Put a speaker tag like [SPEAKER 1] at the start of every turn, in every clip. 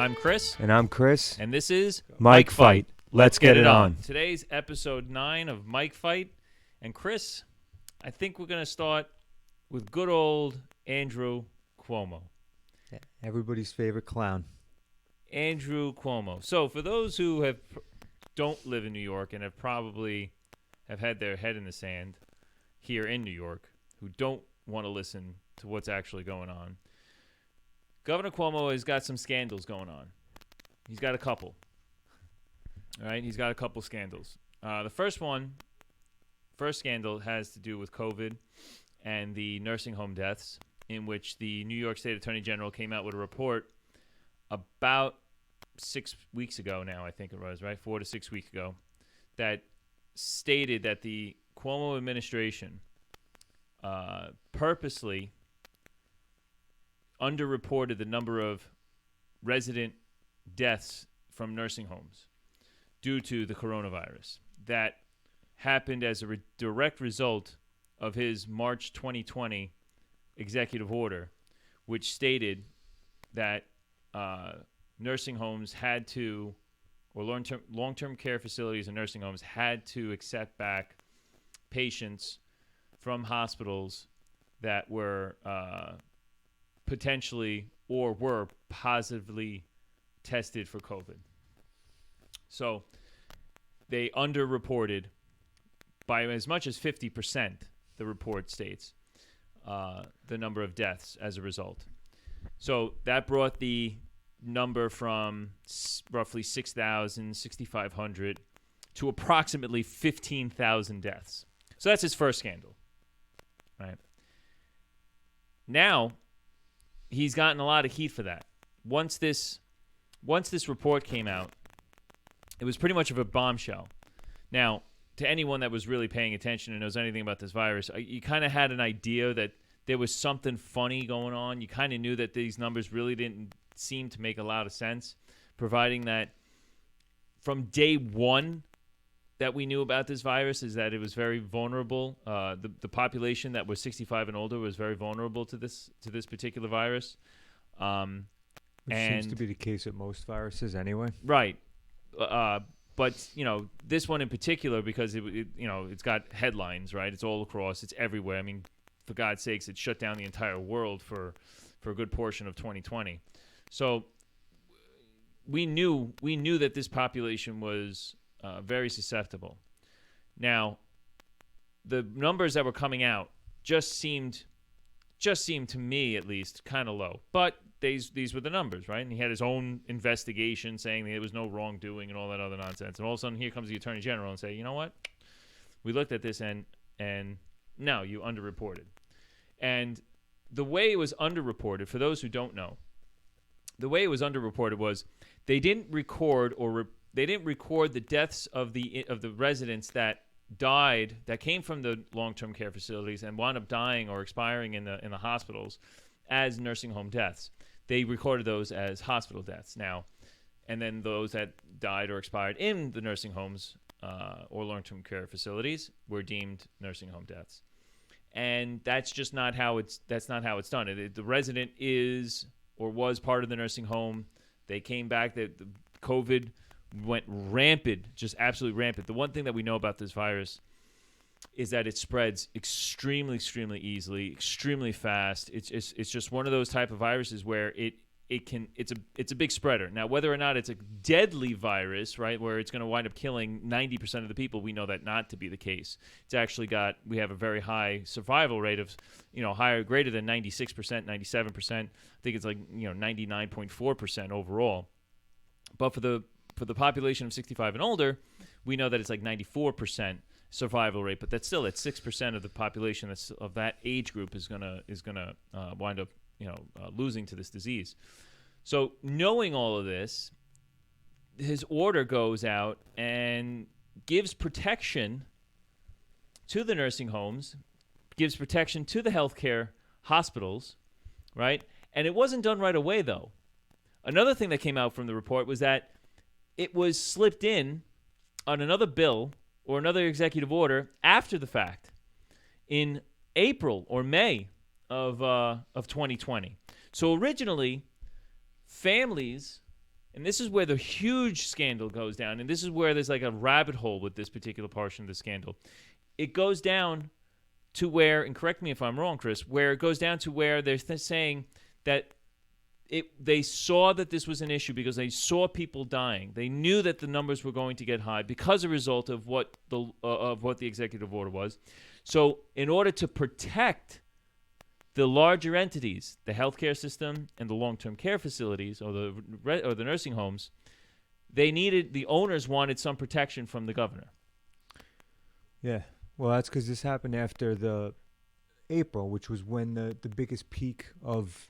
[SPEAKER 1] I'm Chris.
[SPEAKER 2] And I'm Chris.
[SPEAKER 1] And this is
[SPEAKER 2] Mike Fight. Let's get it on.
[SPEAKER 1] Today's episode 9 of Mike Fight. And Chris, I think we're going to start with good old Andrew Cuomo.
[SPEAKER 2] Everybody's favorite clown.
[SPEAKER 1] Andrew Cuomo. So for those who don't live in New York and have probably had their head in the sand here in New York, who don't want to listen to what's actually going on, Governor Cuomo has got some scandals going on. He's got a couple. All right, he's got a couple scandals. The first scandal has to do with COVID and the nursing home deaths, in which the New York State Attorney General came out with a report about 6 weeks ago now, I think it was, right? 4 to 6 weeks ago, that stated that the Cuomo administration purposely underreported the number of resident deaths from nursing homes due to the coronavirus. That happened as a direct result of his March 2020 executive order, which stated that nursing homes had to, or long-term care facilities and nursing homes had to accept back patients from hospitals that were potentially or were positively tested for COVID. So they underreported by as much as 50%, the report states, the number of deaths as a result. So that brought the number from roughly 6,000, 6,500 to approximately 15,000 deaths. So that's his first scandal, right? Now, he's gotten a lot of heat for that. Once this report came out, it was pretty much of a bombshell. Now, to anyone that was really paying attention and knows anything about this virus, you kind of had an idea that there was something funny going on. You kind of knew that these numbers really didn't seem to make a lot of sense, providing that from day one that we knew about this virus is that it was very vulnerable. The population that was 65 and older was very vulnerable to this particular virus.
[SPEAKER 2] Which seems to be the case with most viruses anyway.
[SPEAKER 1] Right. But, this one in particular, because it's got headlines, right? It's all across. It's everywhere. I mean, for God's sakes, it shut down the entire world for a good portion of 2020. So we knew that this population was very susceptible. Now, the numbers that were coming out just seemed to me, at least, kind of low. But these were the numbers, right? And he had his own investigation saying there was no wrongdoing and all that other nonsense. And all of a sudden, here comes the Attorney General and say, you know what? We looked at this and no, you underreported. And the way it was underreported, for those who don't know, the way it was underreported was they didn't record the deaths of the residents that died, that came from the long-term care facilities and wound up dying or expiring in the hospitals as nursing home deaths. They recorded those as hospital deaths now, and then those that died or expired in the nursing homes or long-term care facilities were deemed nursing home deaths. And that's just not how it's done. The resident is or was part of the nursing home. They came back. The COVID went rampant, just absolutely rampant. The one thing that we know about this virus is that it spreads extremely, extremely easily, extremely fast. It's just one of those type of viruses where it's a big spreader. Now, whether or not it's a deadly virus, right, where it's going to wind up killing 90% of the people, we know that not to be the case. It's actually we have a very high survival rate of, greater than 96%, 97%. I think it's 99.4% overall. But for the population of 65 and older, we know that it's 94% survival rate, but that's still at 6% of the population of that age group is gonna wind up losing to this disease. So knowing all of this, his order goes out and gives protection to the nursing homes, gives protection to the healthcare hospitals, right? And it wasn't done right away, though. Another thing that came out from the report was that it was slipped in on another bill or another executive order after the fact in April or May of 2020. So originally, families and this is where the huge scandal goes down, and this is where there's like a rabbit hole with this particular portion of the scandal. It goes down to where, and correct me if I'm wrong, Chris, where it goes down to where they're saying that they saw that this was an issue because they saw people dying. They knew that the numbers were going to get high because a result of what the executive order was. So in order to protect the larger entities, the healthcare system and the long-term care facilities or the nursing homes, the owners wanted some protection from the governor.
[SPEAKER 2] Yeah. Well, that's because this happened after the April, which was when the biggest peak of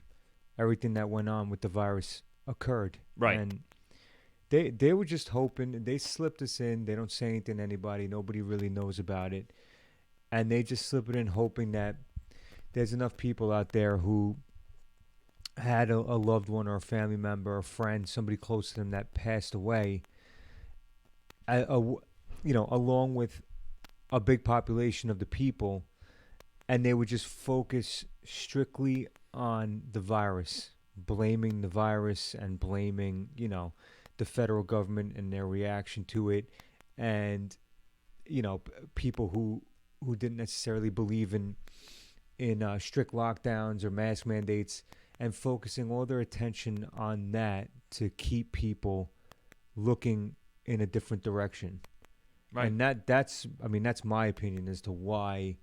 [SPEAKER 2] everything that went on with the virus occurred.
[SPEAKER 1] Right.
[SPEAKER 2] And they were just hoping. They slipped us in. They don't say anything to anybody. Nobody really knows about it. And they just slip it in hoping that there's enough people out there who had a loved one or a family member or a friend, somebody close to them that passed away, along with a big population of the people, and they would just focus strictly on the virus, blaming the virus and blaming, the federal government and their reaction to it, and, people who didn't necessarily believe in strict lockdowns or mask mandates, and focusing all their attention on that to keep people looking in a different direction.
[SPEAKER 1] Right.
[SPEAKER 2] And that's my opinion as to why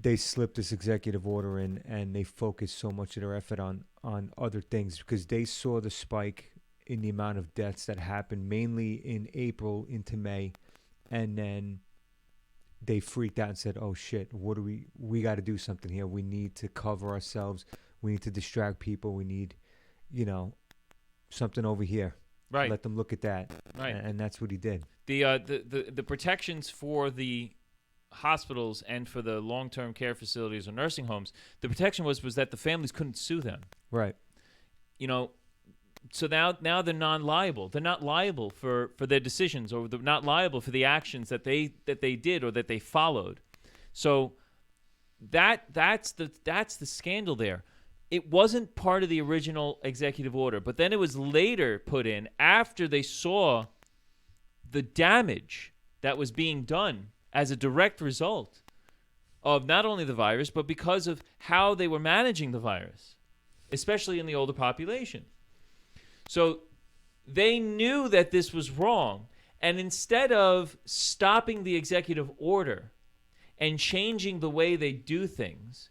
[SPEAKER 2] they slipped this executive order in and they focused so much of their effort on other things, because they saw the spike in the amount of deaths that happened mainly in April into May, and then they freaked out and said, oh shit, what do we got to do something here. We need to cover ourselves. We need to distract people. We need, something over here.
[SPEAKER 1] Right.
[SPEAKER 2] Let them look at that.
[SPEAKER 1] Right.
[SPEAKER 2] And that's what he did.
[SPEAKER 1] The protections for the hospitals and for the long-term care facilities or nursing homes, the protection was that the families couldn't sue them.
[SPEAKER 2] Right.
[SPEAKER 1] So now they're non-liable. They're not liable for their decisions, or they're not liable for the actions that they did or that they followed. So that's the scandal there. It wasn't part of the original executive order, but then it was later put in after they saw the damage that was being done as a direct result of not only the virus, but because of how they were managing the virus, especially in the older population. So they knew that this was wrong, and instead of stopping the executive order and changing the way they do things,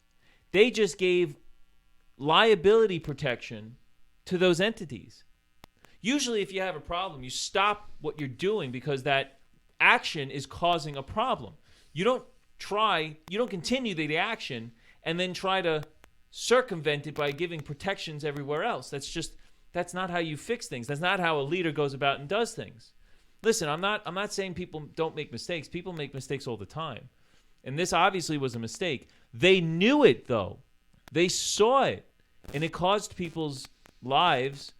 [SPEAKER 1] they just gave liability protection to those entities. Usually if you have a problem, you stop what you're doing because that action is causing a problem. You don't continue the action and then try to circumvent it by giving protections everywhere else. That's not how you fix things. That's not how a leader goes about and does things. Listen, I'm not saying people don't make mistakes. People make mistakes all the time. And this obviously was a mistake. They knew it, though. They saw it. And it caused people's lives.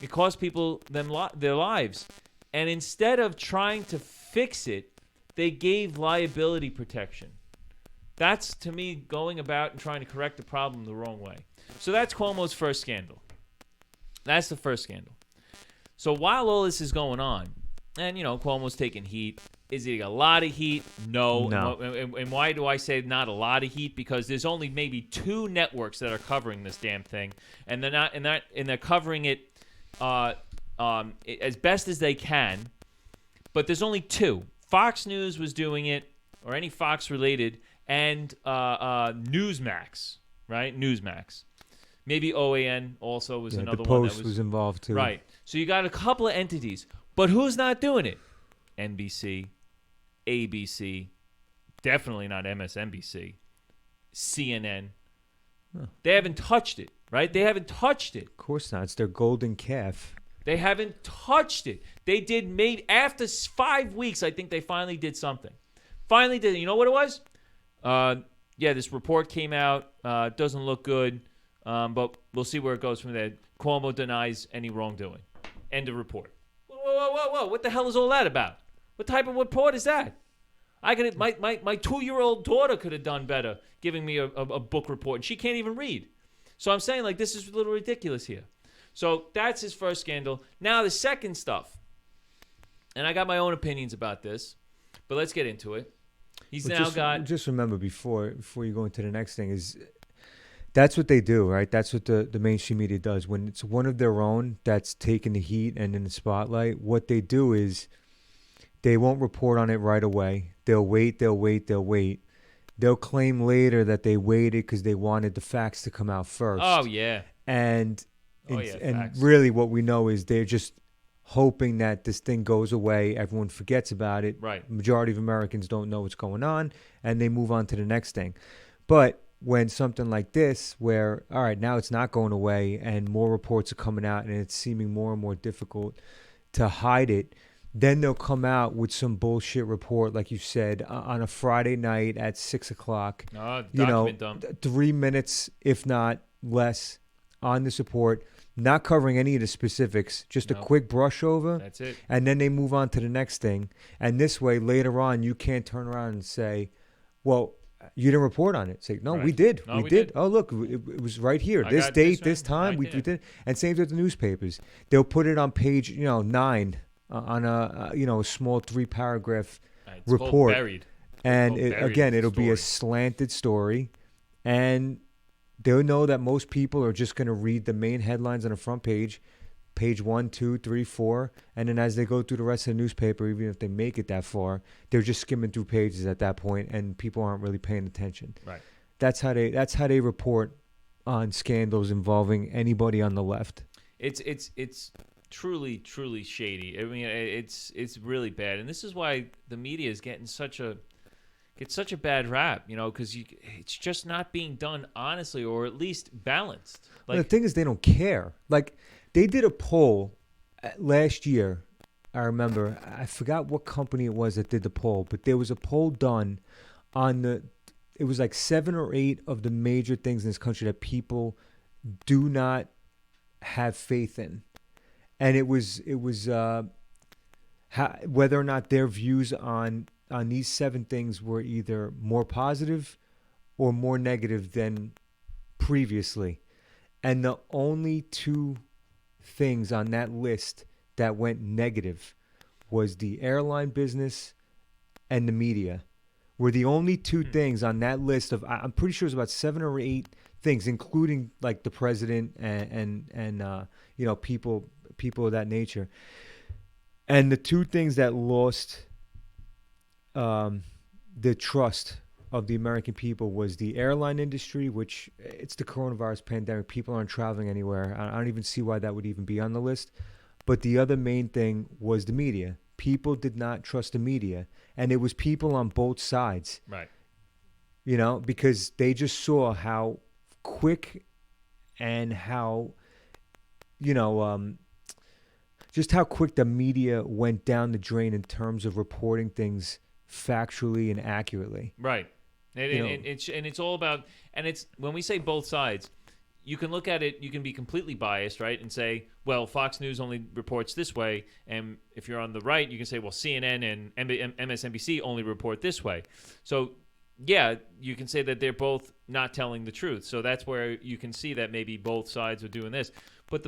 [SPEAKER 1] It cost people their lives. And instead of trying to fix it, they gave liability protection. That's, to me, going about and trying to correct the problem the wrong way. So that's Cuomo's first scandal. That's the first scandal. So while all this is going on, and, Cuomo's taking heat. Is he a lot of heat? No. And why do I say not a lot of heat? Because there's only maybe 2 networks that are covering this damn thing, and they're covering it as best as they can. But there's only 2. Fox News was doing it, or any Fox related, and Newsmax, right? Newsmax. Maybe OAN also was another one.
[SPEAKER 2] The Post was involved too.
[SPEAKER 1] Right. So you got a couple of entities. But who's not doing it? NBC, ABC, definitely not MSNBC, CNN. Huh. They haven't touched it, right? They haven't touched it.
[SPEAKER 2] Of course not. It's their golden calf.
[SPEAKER 1] They haven't touched it. They did maybe after 5 weeks, I think they finally did something. Finally did. You know what it was? This report came out. Doesn't look good, but we'll see where it goes from there. Cuomo denies any wrongdoing. End of report. Whoa. What the hell is all that about? What type of report is that? My 2-year-old daughter could have done better giving me a book report, and she can't even read. So I'm saying, this is a little ridiculous here. So that's his first scandal. Now the second stuff, and I got my own opinions about this, but let's get into it. He's
[SPEAKER 2] But
[SPEAKER 1] now got
[SPEAKER 2] just remember before you go into the next thing is that's what they do, right? That's what the mainstream media does. When it's one of their own that's taking the heat and in the spotlight, what they do is they won't report on it right away. They'll wait. They'll claim later that they waited because they wanted the facts to come out first.
[SPEAKER 1] oh yeah,
[SPEAKER 2] And and
[SPEAKER 1] facts.
[SPEAKER 2] really what we know is they're just hoping that this thing goes away, everyone forgets about it.
[SPEAKER 1] Right.
[SPEAKER 2] Majority of Americans don't know what's going on, and they move on to the next thing. But when something like this, where, all right, now it's not going away and more reports are coming out and it's seeming more and more difficult to hide it, then they'll come out with some bullshit report, like you said, on a Friday night at 6 o'clock.
[SPEAKER 1] Document dump.
[SPEAKER 2] 3 minutes, if not less, on this report, not covering any of the specifics, just a quick brush over.
[SPEAKER 1] That's it.
[SPEAKER 2] And then they move on to the next thing. And this way, later on, you can't turn around and say, well, you didn't report on it. Say, no,
[SPEAKER 1] Right.
[SPEAKER 2] we did.
[SPEAKER 1] No,
[SPEAKER 2] we
[SPEAKER 1] we
[SPEAKER 2] did.
[SPEAKER 1] did.
[SPEAKER 2] Oh, look, it was right here.
[SPEAKER 1] I
[SPEAKER 2] This
[SPEAKER 1] got
[SPEAKER 2] date,
[SPEAKER 1] this
[SPEAKER 2] this time,
[SPEAKER 1] right
[SPEAKER 2] we
[SPEAKER 1] there.
[SPEAKER 2] did. And same with the newspapers. They'll put it on page 9 on a a small 3-paragraph
[SPEAKER 1] It's
[SPEAKER 2] report.
[SPEAKER 1] called buried.
[SPEAKER 2] And
[SPEAKER 1] called buried
[SPEAKER 2] again, it'll be a
[SPEAKER 1] story.
[SPEAKER 2] slanted story. And they'll know that most people are just going to read the main headlines on the front page 1, 2, 3, 4. And then as they go through the rest of the newspaper, even if they make it that far, they're just skimming through pages at that point, and people aren't really paying attention.
[SPEAKER 1] Right.
[SPEAKER 2] That's how they report on scandals involving anybody on the left.
[SPEAKER 1] It's truly shady. I mean, it's really bad, and this is why the media is getting such a bad rap, because it's just not being done honestly, or at least balanced.
[SPEAKER 2] Well, the thing is, they don't care. Like, they did a poll last year. I remember. I forgot what company it was that did the poll, but there was a poll done on it was like 7 or 8 of the major things in this country that people do not have faith in. And it was whether or not their views on these 7 things were either more positive or more negative than previously. And the only 2 things on that list that went negative was the airline business and the media. Were the only 2 things on that list of, I'm pretty sure it was about 7 or 8 things, including like the president and people of that nature. And the 2 things that lost the trust of the American people was the airline industry, which it's the coronavirus pandemic. People aren't traveling anywhere. I don't even see why that would even be on the list. But the other main thing was the media. People did not trust the media. And it was people on both sides.
[SPEAKER 1] Right.
[SPEAKER 2] Because they just saw how quick and how, just how quick the media went down the drain in terms of reporting things factually and accurately.
[SPEAKER 1] Right. And it's all about, and it's, when we say both sides, you can look at it, you can be completely biased, right, and say, well, Fox News only reports this way, and if you're on the right, you can say, well, CNN and MSNBC only report this way. So, yeah, you can say that they're both not telling the truth. So that's where you can see that maybe both sides are doing this. But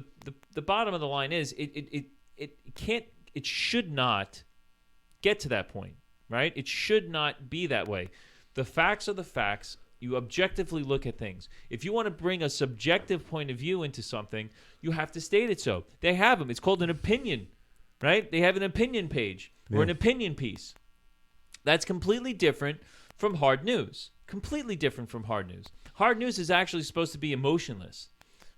[SPEAKER 1] the bottom of the line is, it should not get to that point, right? It should not be that way. The facts are the facts. You objectively look at things. If you want to bring a subjective point of view into something, you have to state it so. They have them. It's called an opinion, right? They have an opinion page or an opinion piece. That's completely different from hard news. Completely different from hard news. Hard news is actually supposed to be emotionless,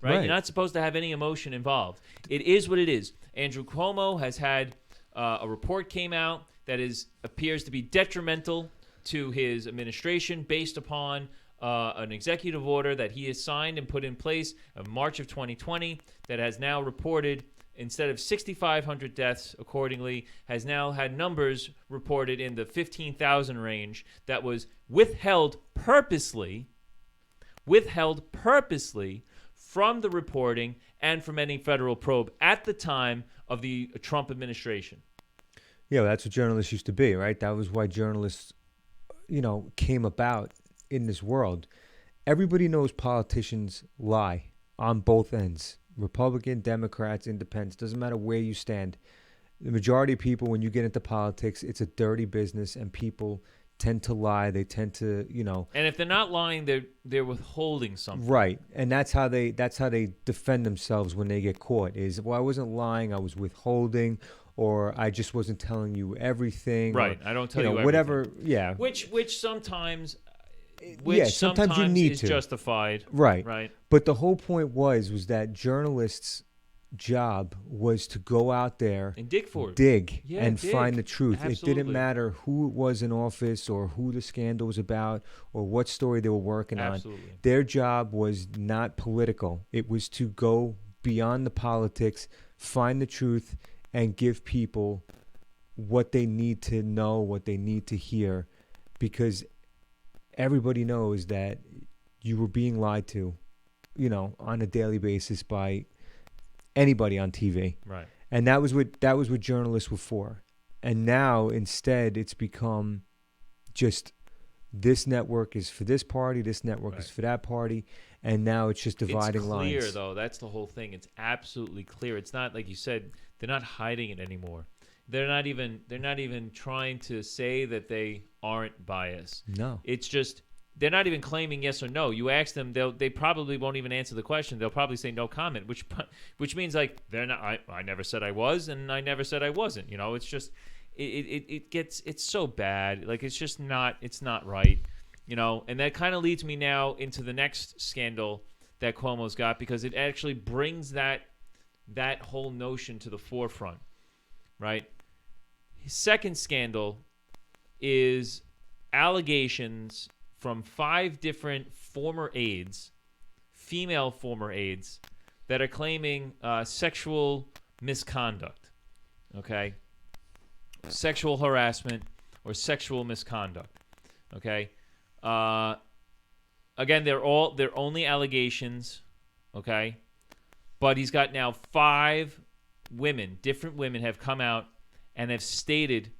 [SPEAKER 1] right? You're not supposed to have any emotion involved. It is what it is. Andrew Cuomo has had a report came out that appears to be detrimental to his administration based upon an executive order that he has signed and put in place in March of 2020 that has now reported, instead of 6,500 deaths, accordingly, has now had numbers reported in the 15,000 range that was withheld purposely from the reporting and from any federal probe at the time of the Trump administration.
[SPEAKER 2] Yeah, that's what journalists used to be, right? That was why journalists came about in this world. Everybody knows politicians lie on both ends, Republican, Democrats, Independents, doesn't matter where you stand. The majority of people, when you get into politics, it's a dirty business, and people tend to lie. They tend to,
[SPEAKER 1] And if they're not lying, they're withholding something.
[SPEAKER 2] right. And that's how they defend themselves when they get caught. Is, well, I wasn't lying, I was withholding, or I just wasn't telling you everything.
[SPEAKER 1] Right.
[SPEAKER 2] Or,
[SPEAKER 1] I don't tell you everything.
[SPEAKER 2] whatever. Yeah.
[SPEAKER 1] Which sometimes.
[SPEAKER 2] Sometimes you need
[SPEAKER 1] is
[SPEAKER 2] to.
[SPEAKER 1] justified.
[SPEAKER 2] Right.
[SPEAKER 1] Right.
[SPEAKER 2] But the whole point was that journalists' job was to go out there
[SPEAKER 1] And dig for it.
[SPEAKER 2] and
[SPEAKER 1] dig.
[SPEAKER 2] find the truth.
[SPEAKER 1] Absolutely.
[SPEAKER 2] It didn't matter who was in office or who the scandal was about or what story they were working
[SPEAKER 1] Absolutely.
[SPEAKER 2] on. Their job was not political. It was to go beyond the politics, find the truth, and give people what they need to know, what they need to hear, because everybody knows that you were being lied to, on a daily basis by anybody on TV.
[SPEAKER 1] Right.
[SPEAKER 2] And that was what journalists were for. And now instead it's become just this network is for this party, this network is for that party, and now it's just dividing lines.
[SPEAKER 1] It's clear though. That's the whole thing. It's absolutely clear. It's not like you said, they're not hiding it anymore. They're not even trying to say that they aren't biased.
[SPEAKER 2] No.
[SPEAKER 1] It's just they're not even claiming yes or no. You ask them, they probably won't even answer the question. They'll probably say no comment, which means like they're not. I never said I was, and I never said I wasn't. It's just it's so bad. Like it's not right. And that kind of leads me now into the next scandal that Cuomo's got, because it actually brings that whole notion to the forefront, right? His second scandal is allegations from 5 different former aides, female former aides, that are claiming sexual misconduct, okay? Sexual harassment or sexual misconduct, okay? Again, they're only allegations, okay? But he's got now 5 different women have come out and have stated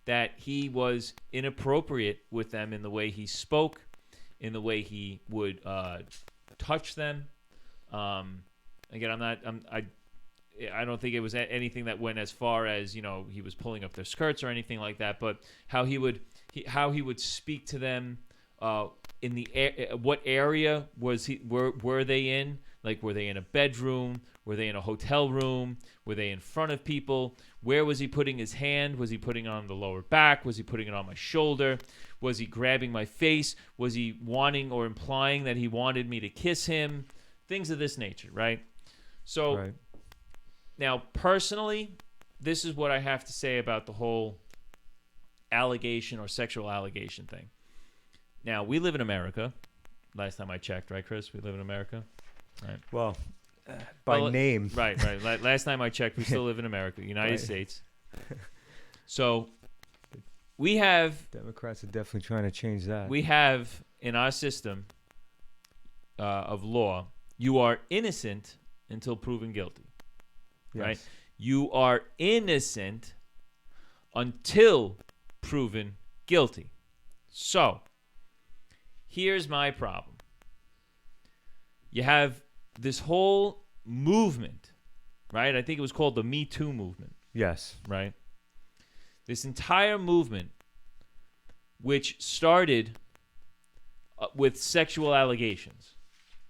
[SPEAKER 1] that he was inappropriate with them in the way he spoke, in the way he would touch them. Again, I don't think it was anything that went as far as he was pulling up their skirts or anything like that. But how he would speak to them, in the what area were they in? Like, were they in a bedroom? Were they in a hotel room? Were they in front of people? Where was he putting his hand? Was he putting it on the lower back? Was he putting it on my shoulder? Was he grabbing my face? Was he wanting or implying that he wanted me to kiss him? Things of this nature, right? So,
[SPEAKER 2] Right.
[SPEAKER 1] Now, personally, this is what I have to say about the whole allegation or sexual allegation thing. Now, we live in America. Last time I checked, right, Chris? We live in America. Right.
[SPEAKER 2] Well, by name.
[SPEAKER 1] Right. Last time I checked, we still live in America, United States. So we have...
[SPEAKER 2] Democrats are definitely trying to change that.
[SPEAKER 1] We have in our system of law, you are innocent until proven guilty.
[SPEAKER 2] Yes.
[SPEAKER 1] Right? You are innocent until proven guilty. So here's my problem. You have this whole movement, right? I think it was called the Me Too movement.
[SPEAKER 2] Yes.
[SPEAKER 1] Right? This entire movement, which started with sexual allegations,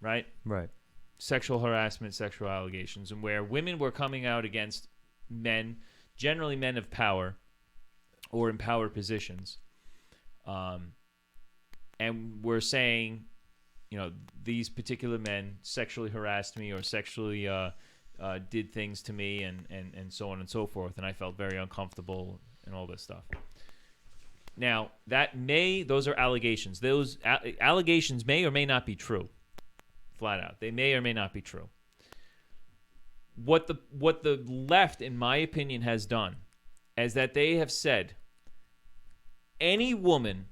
[SPEAKER 1] right?
[SPEAKER 2] Right.
[SPEAKER 1] Sexual harassment, sexual allegations, and where women were coming out against men, generally men of power or in power positions, and were saying, these particular men sexually harassed me or sexually did things to me and so on and so forth, and I felt very uncomfortable and all this stuff. Now, those are allegations. Those allegations may or may not be true. Flat out. They may or may not be true. What the left, in my opinion, has done is that they have said any woman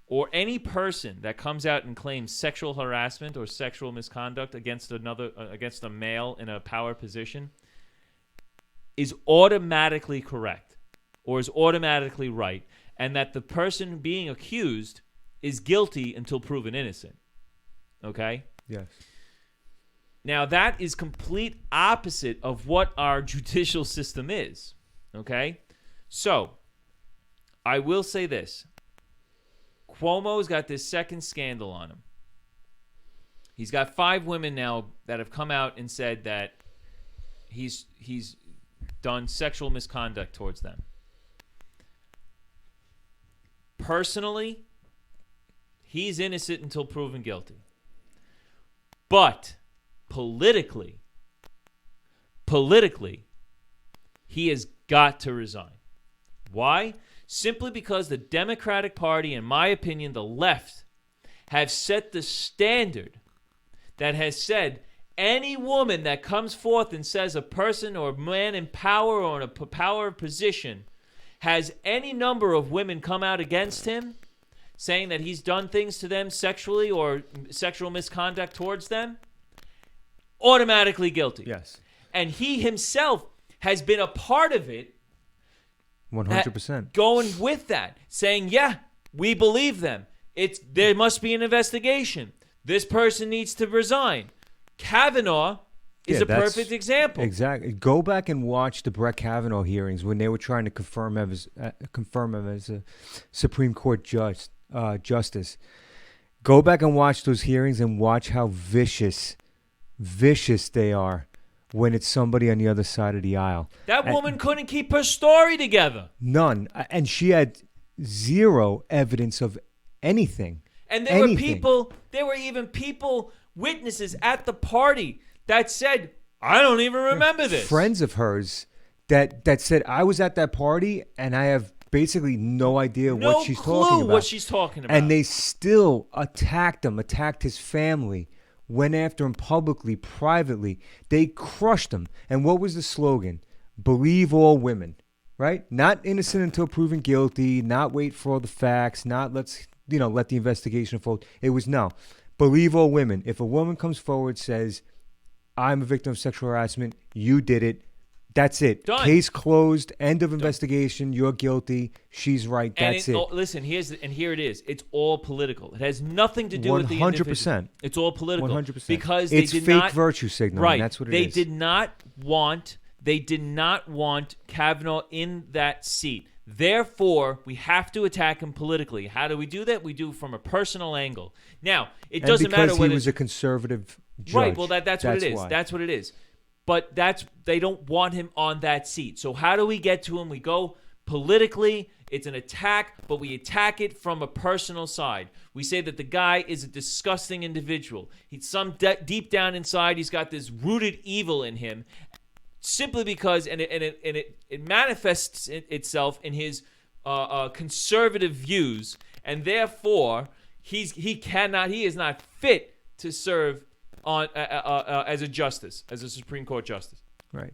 [SPEAKER 1] or any person that comes out and claims sexual harassment or sexual misconduct against a male in a power position is automatically correct or is automatically right, and that the person being accused is guilty until proven innocent. Okay?
[SPEAKER 2] Yes.
[SPEAKER 1] Now, that is complete opposite of what our judicial system is, okay? So, I will say this. Cuomo's got this second scandal on him. He's got 5 women now that have come out and said that he's done sexual misconduct towards them. Personally, he's innocent until proven guilty. But politically, he has got to resign. Why? Simply because the Democratic Party, in my opinion, the left, have set the standard that has said any woman that comes forth and says a person or man in power or in a power position has any number of women come out against him saying that he's done things to them sexually or sexual misconduct towards them, automatically guilty.
[SPEAKER 2] Yes.
[SPEAKER 1] And he himself has been a part of it.
[SPEAKER 2] 100%.
[SPEAKER 1] Going with that, saying, yeah, we believe them. There must be an investigation. This person needs to resign. Kavanaugh is a perfect example.
[SPEAKER 2] Exactly. Go back and watch the Brett Kavanaugh hearings when they were trying to confirm him as a Supreme Court justice. Go back and watch those hearings and watch how vicious they are when it's somebody on the other side of the aisle.
[SPEAKER 1] That woman couldn't keep her story together.
[SPEAKER 2] None. And she had zero evidence of anything.
[SPEAKER 1] And there were even people, witnesses at the party that said, I don't even remember this.
[SPEAKER 2] Friends of hers that said, I was at that party and I have basically no idea what she's talking about.
[SPEAKER 1] No clue what she's talking about.
[SPEAKER 2] And they still attacked him, attacked his family, went after him publicly, privately. They crushed him. And what was the slogan? Believe all women, right? Not innocent until proven guilty, not wait for all the facts, not let the investigation unfold. It was no. Believe all women. If a woman comes forward, says, I'm a victim of sexual harassment, you did it, that's it.
[SPEAKER 1] Done.
[SPEAKER 2] Case closed, end of investigation, you're guilty, she's right, that's it.
[SPEAKER 1] Listen, here it is. It's all political. It has nothing to do with the individual.
[SPEAKER 2] 100%.
[SPEAKER 1] It's all political.
[SPEAKER 2] 100%.
[SPEAKER 1] Because
[SPEAKER 2] it's
[SPEAKER 1] they did
[SPEAKER 2] fake
[SPEAKER 1] not,
[SPEAKER 2] virtue signaling.
[SPEAKER 1] Right.
[SPEAKER 2] That's what it
[SPEAKER 1] they
[SPEAKER 2] is.
[SPEAKER 1] did not want Kavanaugh in that seat. Therefore, we have to attack him politically. How do we do that? We do from a personal angle. Now, it doesn't matter whether
[SPEAKER 2] because he was a conservative judge.
[SPEAKER 1] Right, well, that's what it is.
[SPEAKER 2] Why.
[SPEAKER 1] That's what it is. But they don't want him on that seat. So how do we get to him? We go politically. It's an attack, but we attack it from a personal side. We say that the guy is a disgusting individual. Deep down inside, he's got this rooted evil in him, simply because, and it manifests itself in his conservative views, and therefore he is not fit to serve on as a justice, as a Supreme Court justice. Right.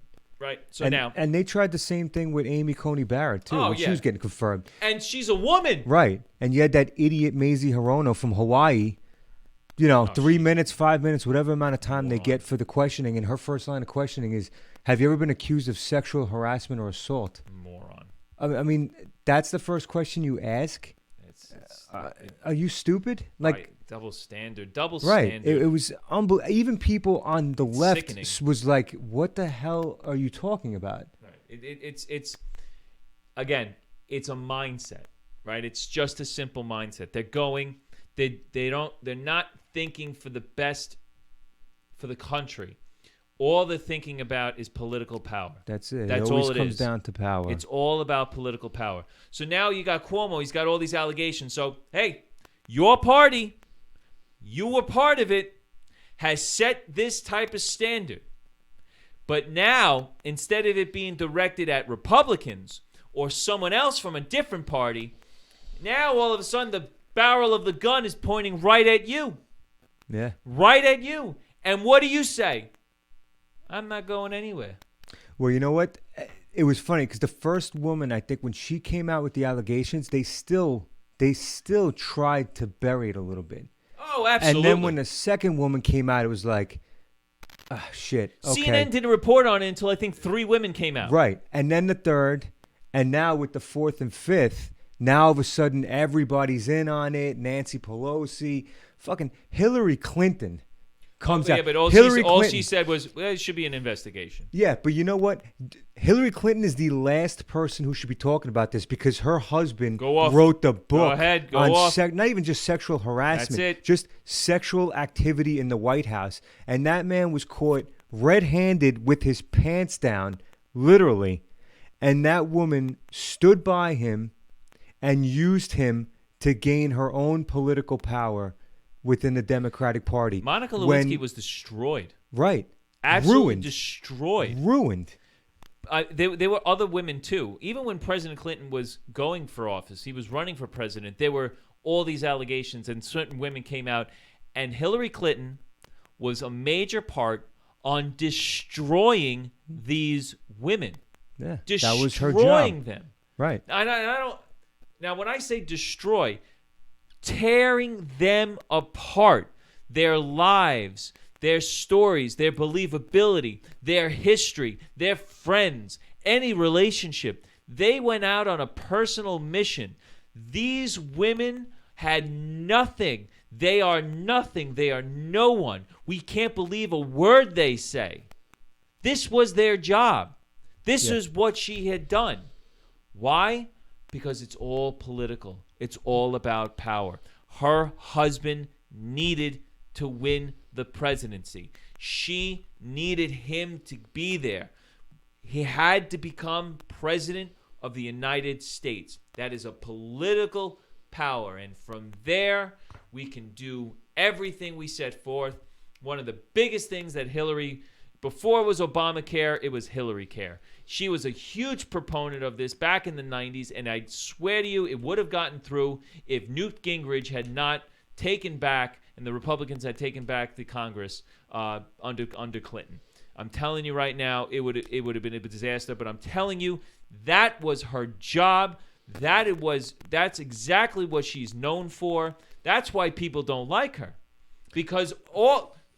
[SPEAKER 1] So
[SPEAKER 2] and they tried the same thing with Amy Coney Barrett too, when she was getting confirmed.
[SPEAKER 1] And she's a woman.
[SPEAKER 2] Right. And you had that idiot Mazie Hirono from Hawaii. 3 minutes, 5 minutes, whatever amount of time they get for the questioning, and her first line of questioning is, have you ever been accused of sexual harassment or assault?
[SPEAKER 1] Moron.
[SPEAKER 2] I mean, that's the first question you ask? Are you stupid?
[SPEAKER 1] Right. Double standard.
[SPEAKER 2] Right. It was unbelievable. Even people on the left
[SPEAKER 1] sickening.
[SPEAKER 2] Was like, what the hell are you talking about?
[SPEAKER 1] Right. It's again, it's a mindset, right? It's just a simple mindset. They're not thinking for the best for the country. All they're thinking about is political power.
[SPEAKER 2] That's it.
[SPEAKER 1] That's
[SPEAKER 2] it always
[SPEAKER 1] all it
[SPEAKER 2] comes
[SPEAKER 1] is.
[SPEAKER 2] down to power.
[SPEAKER 1] It's all about political power. So now you got Cuomo. He's got all these allegations. So, hey, your party, you were part of it, has set this type of standard. But now, instead of it being directed at Republicans or someone else from a different party, now all of a sudden the barrel of the gun is pointing right at you.
[SPEAKER 2] Yeah.
[SPEAKER 1] Right at you. And what do you say? I'm not going anywhere.
[SPEAKER 2] Well, you know what? It was funny because the first woman, I think, when she came out with the allegations, they still tried to bury it a little bit.
[SPEAKER 1] Oh, absolutely.
[SPEAKER 2] And then when the second woman came out, it was like, shit. Okay.
[SPEAKER 1] CNN didn't report on it until I think 3 women came out.
[SPEAKER 2] Right. And then the third. And now with the fourth and fifth, now all of a sudden everybody's in on it. Nancy Pelosi, fucking Hillary Clinton. comes
[SPEAKER 1] Yeah,
[SPEAKER 2] out.
[SPEAKER 1] but all
[SPEAKER 2] Hillary
[SPEAKER 1] all
[SPEAKER 2] Clinton,
[SPEAKER 1] she said was, well, it should be an investigation.
[SPEAKER 2] yeah, but you know what? Hillary Clinton is the last person who should be talking about this because her husband
[SPEAKER 1] Go off.
[SPEAKER 2] wrote the book
[SPEAKER 1] ahead, go
[SPEAKER 2] on
[SPEAKER 1] off.
[SPEAKER 2] not even just sexual harassment,
[SPEAKER 1] it.
[SPEAKER 2] just sexual activity in the White House. And that man was caught red-handed with his pants down, literally. And that woman stood by him and used him to gain her own political power within the Democratic Party.
[SPEAKER 1] Monica Lewinsky was destroyed.
[SPEAKER 2] Right.
[SPEAKER 1] Absolutely
[SPEAKER 2] Ruined.
[SPEAKER 1] destroyed.
[SPEAKER 2] Ruined.
[SPEAKER 1] There were other women, too. Even when President Clinton was going for office, he was running for president, there were all these allegations, and certain women came out. And Hillary Clinton was a major part on destroying these women.
[SPEAKER 2] Yeah,
[SPEAKER 1] Destroying
[SPEAKER 2] that was her job.
[SPEAKER 1] them.
[SPEAKER 2] Right.
[SPEAKER 1] I don't. Now, when I say destroy, tearing them apart, their lives, their stories, their believability, their history, their friends, any relationship. They went out on a personal mission. These women had nothing. They are nothing. They are no one. We can't believe a word they say. This was their job. This is what she had done. Why? Because it's all political. It's all about power. Her husband needed to win the presidency. She needed him to be there. He had to become president of the United States. That is a political power. And from there, we can do everything we set forth. One of the biggest things that Hillary, before it was Obamacare, it was Hillary Care. She was a huge proponent of this back in the 90s, and I swear to you, it would have gotten through if Newt Gingrich had not taken back, and the Republicans had taken back the Congress under Clinton. I'm telling you right now, it would have been a disaster, but I'm telling you, that was her job. That's exactly what she's known for. That's why people don't like her, because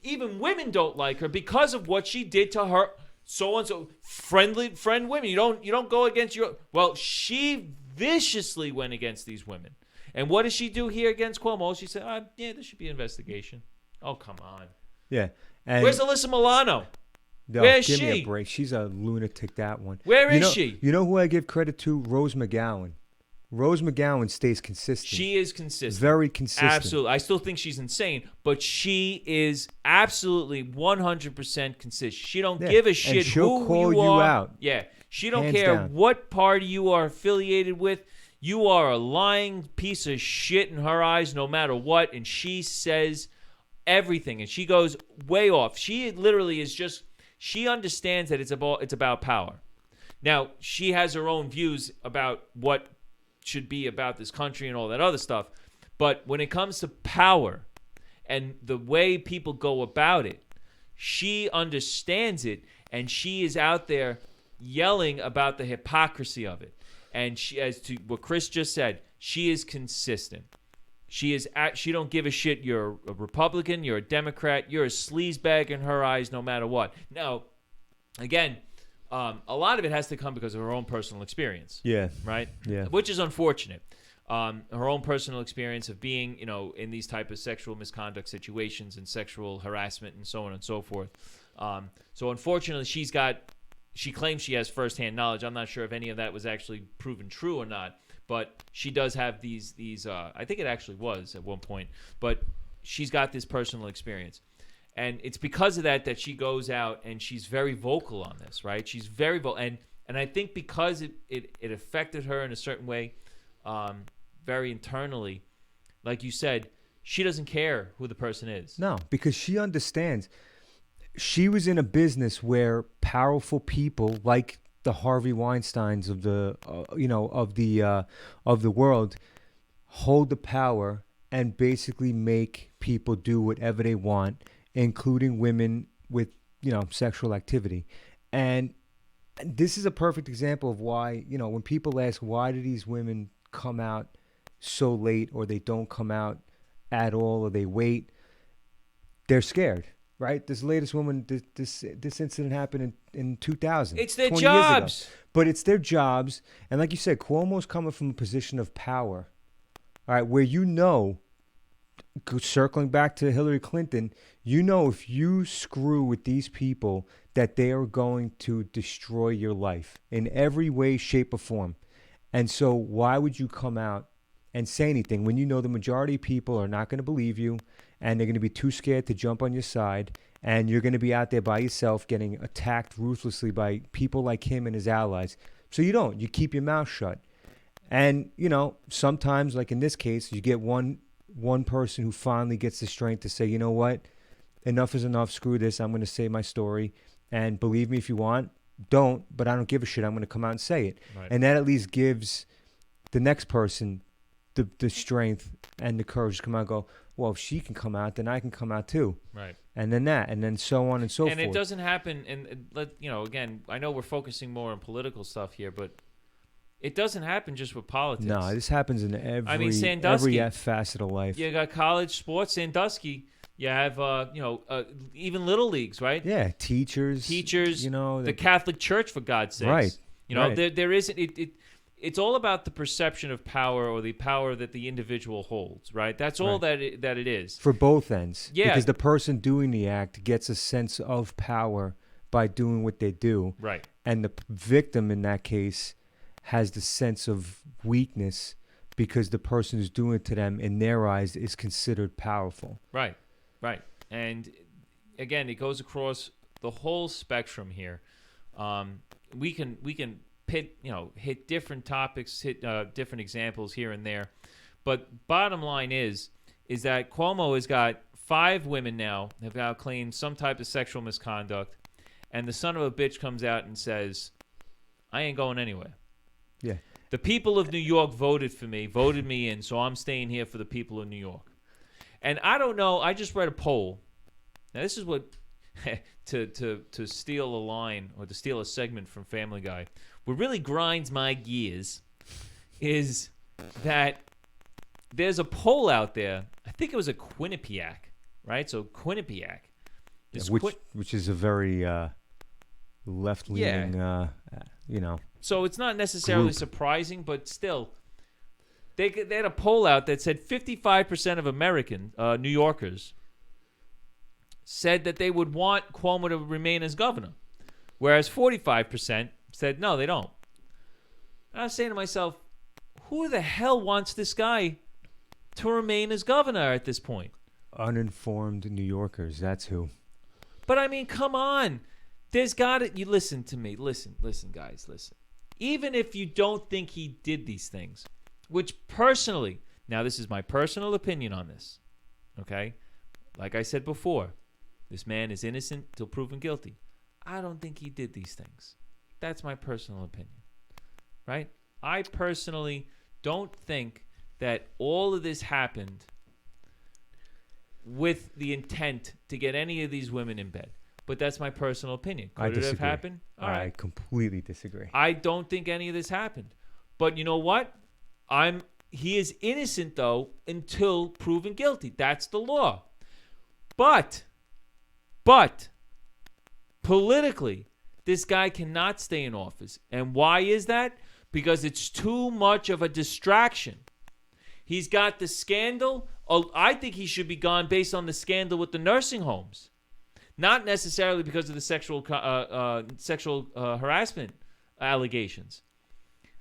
[SPEAKER 1] even women don't like her because of what she did to her so friend women. You don't go against your. Well, she viciously went against these women. And what does she do here against Cuomo? She said, yeah, there should be an investigation. Oh, come on.
[SPEAKER 2] Yeah. And
[SPEAKER 1] where's Alyssa Milano?
[SPEAKER 2] no,
[SPEAKER 1] Where's
[SPEAKER 2] give
[SPEAKER 1] she?
[SPEAKER 2] me a break. She's a lunatic, that one.
[SPEAKER 1] Where is she?
[SPEAKER 2] You know who I give credit to? Rose McGowan. Rose McGowan stays consistent.
[SPEAKER 1] She is consistent.
[SPEAKER 2] Very consistent.
[SPEAKER 1] Absolutely. I still think she's insane, but she is absolutely 100% consistent. She don't give a shit
[SPEAKER 2] and she'll
[SPEAKER 1] who
[SPEAKER 2] call
[SPEAKER 1] you
[SPEAKER 2] you
[SPEAKER 1] are.
[SPEAKER 2] out.
[SPEAKER 1] Yeah. She don't
[SPEAKER 2] Hands
[SPEAKER 1] care
[SPEAKER 2] down.
[SPEAKER 1] what party you are affiliated with. You are a lying piece of shit in her eyes no matter what, and she says everything, and she goes way off. She literally is just, she understands that it's about power. Now, she has her own views about what should be about this country and all that other stuff. But when it comes to power and the way people go about it, she understands it, and she is out there yelling about the hypocrisy of it. And she, as to what Chris just said, she is consistent. She don't give a shit. You're a Republican, you're a Democrat, you're a sleazebag in her eyes no matter what. Now, again, a lot of it has to come because of her own personal experience.
[SPEAKER 2] Yeah.
[SPEAKER 1] Right?
[SPEAKER 2] Yeah.
[SPEAKER 1] Which is unfortunate. Her own personal experience of being, in these type of sexual misconduct situations and sexual harassment and so on and so forth. So unfortunately, she claims she has firsthand knowledge. I'm not sure if any of that was actually proven true or not, but she does have these I think it actually was at one point, but she's got this personal experience. And it's because of that she goes out and she's very vocal on this, right? She's very vocal. And I think because it affected her in a certain way, very internally, like you said, she doesn't care who the person is.
[SPEAKER 2] No, because she understands. She was in a business where powerful people like the Harvey Weinsteins of the of the world hold the power and basically make people do whatever they want, including women with sexual activity. And this is a perfect example of why, when people ask why do these women come out so late, or they don't come out at all, or they wait, they're scared. Right, this latest woman, this incident happened in 2000.
[SPEAKER 1] It's their
[SPEAKER 2] 20
[SPEAKER 1] jobs.
[SPEAKER 2] years ago. But it's their jobs, and like you said, Cuomo's coming from a position of power. All right, where circling back to Hillary Clinton, you know, if you screw with these people, that they are going to destroy your life in every way, shape, or form. And so why would you come out and say anything when you know the majority of people are not going to believe you, and they're going to be too scared to jump on your side, and you're going to be out there by yourself getting attacked ruthlessly by people like him and his allies? So you keep your mouth shut. And, you know, sometimes, like in this case, you get one person who finally gets the strength to say, you know what, enough is enough, screw this, I'm going to say my story. And believe me if you want, don't, but I don't give a shit, I'm going to come out and say it.
[SPEAKER 1] Right.
[SPEAKER 2] And that at least gives the next person the strength and the courage to come out and go, well, if she can come out, then I can come out too.
[SPEAKER 1] Right.
[SPEAKER 2] And then so on and so forth.
[SPEAKER 1] And it doesn't happen, and again, I know we're focusing more on political stuff here, but it doesn't happen just with politics.
[SPEAKER 2] No, this happens in every
[SPEAKER 1] Sandusky,
[SPEAKER 2] every facet of life.
[SPEAKER 1] You got college sports, Sandusky. You have, even little leagues, right?
[SPEAKER 2] Yeah, teachers. You know,
[SPEAKER 1] the Catholic Church, for God's sakes.
[SPEAKER 2] Right.
[SPEAKER 1] You know,
[SPEAKER 2] right.
[SPEAKER 1] there isn't it. It's all about the perception of power, or the power that the individual holds, right? That's all that it is.
[SPEAKER 2] For both ends.
[SPEAKER 1] Yeah.
[SPEAKER 2] Because the person doing the act gets a sense of power by doing what they do.
[SPEAKER 1] Right.
[SPEAKER 2] And the victim in that case has the sense of weakness because the person who's doing it to them, in their eyes, is considered powerful.
[SPEAKER 1] Right. Right. And again, it goes across the whole spectrum here. We can hit different topics, hit different examples here and there. But bottom line is that Cuomo has got 5 women now have now claimed some type of sexual misconduct, and the son of a bitch comes out and says, I ain't going anywhere.
[SPEAKER 2] Yeah.
[SPEAKER 1] The people of New York voted me in, so I'm staying here for the people of New York. And I don't know, I just read a poll. Now this is what to steal a line, or to steal a segment from Family Guy, what really grinds my gears is that there's a poll out there. I think it was a Quinnipiac, right? So Quinnipiac,
[SPEAKER 2] which is a very left-leaning,
[SPEAKER 1] So it's not necessarily
[SPEAKER 2] group.
[SPEAKER 1] surprising, but still, they had a poll out that said 55% of New Yorkers, said that they would want Cuomo to remain as governor, whereas 45% said no, they don't. And I was saying to myself, who the hell wants this guy to remain as governor at this point?
[SPEAKER 2] Uninformed New Yorkers, that's who.
[SPEAKER 1] But I mean, come on. There's got to, you listen to me. Listen, guys, listen. Even if you don't think he did these things, which personally, now this is my personal opinion on this, okay? Like I said before, this man is innocent till proven guilty. I don't think he did these things. That's my personal opinion, right? I personally don't think that all of this happened with the intent to get any of these women in bed. But that's my personal opinion. Could it have happened? All right.
[SPEAKER 2] I completely disagree.
[SPEAKER 1] I don't think any of this happened. But you know what? He is innocent, though, until proven guilty. That's the law. But politically, this guy cannot stay in office. And why is that? Because it's too much of a distraction. He's got the scandal. I think he should be gone based on the scandal with the nursing homes. Not necessarily because of the sexual harassment allegations.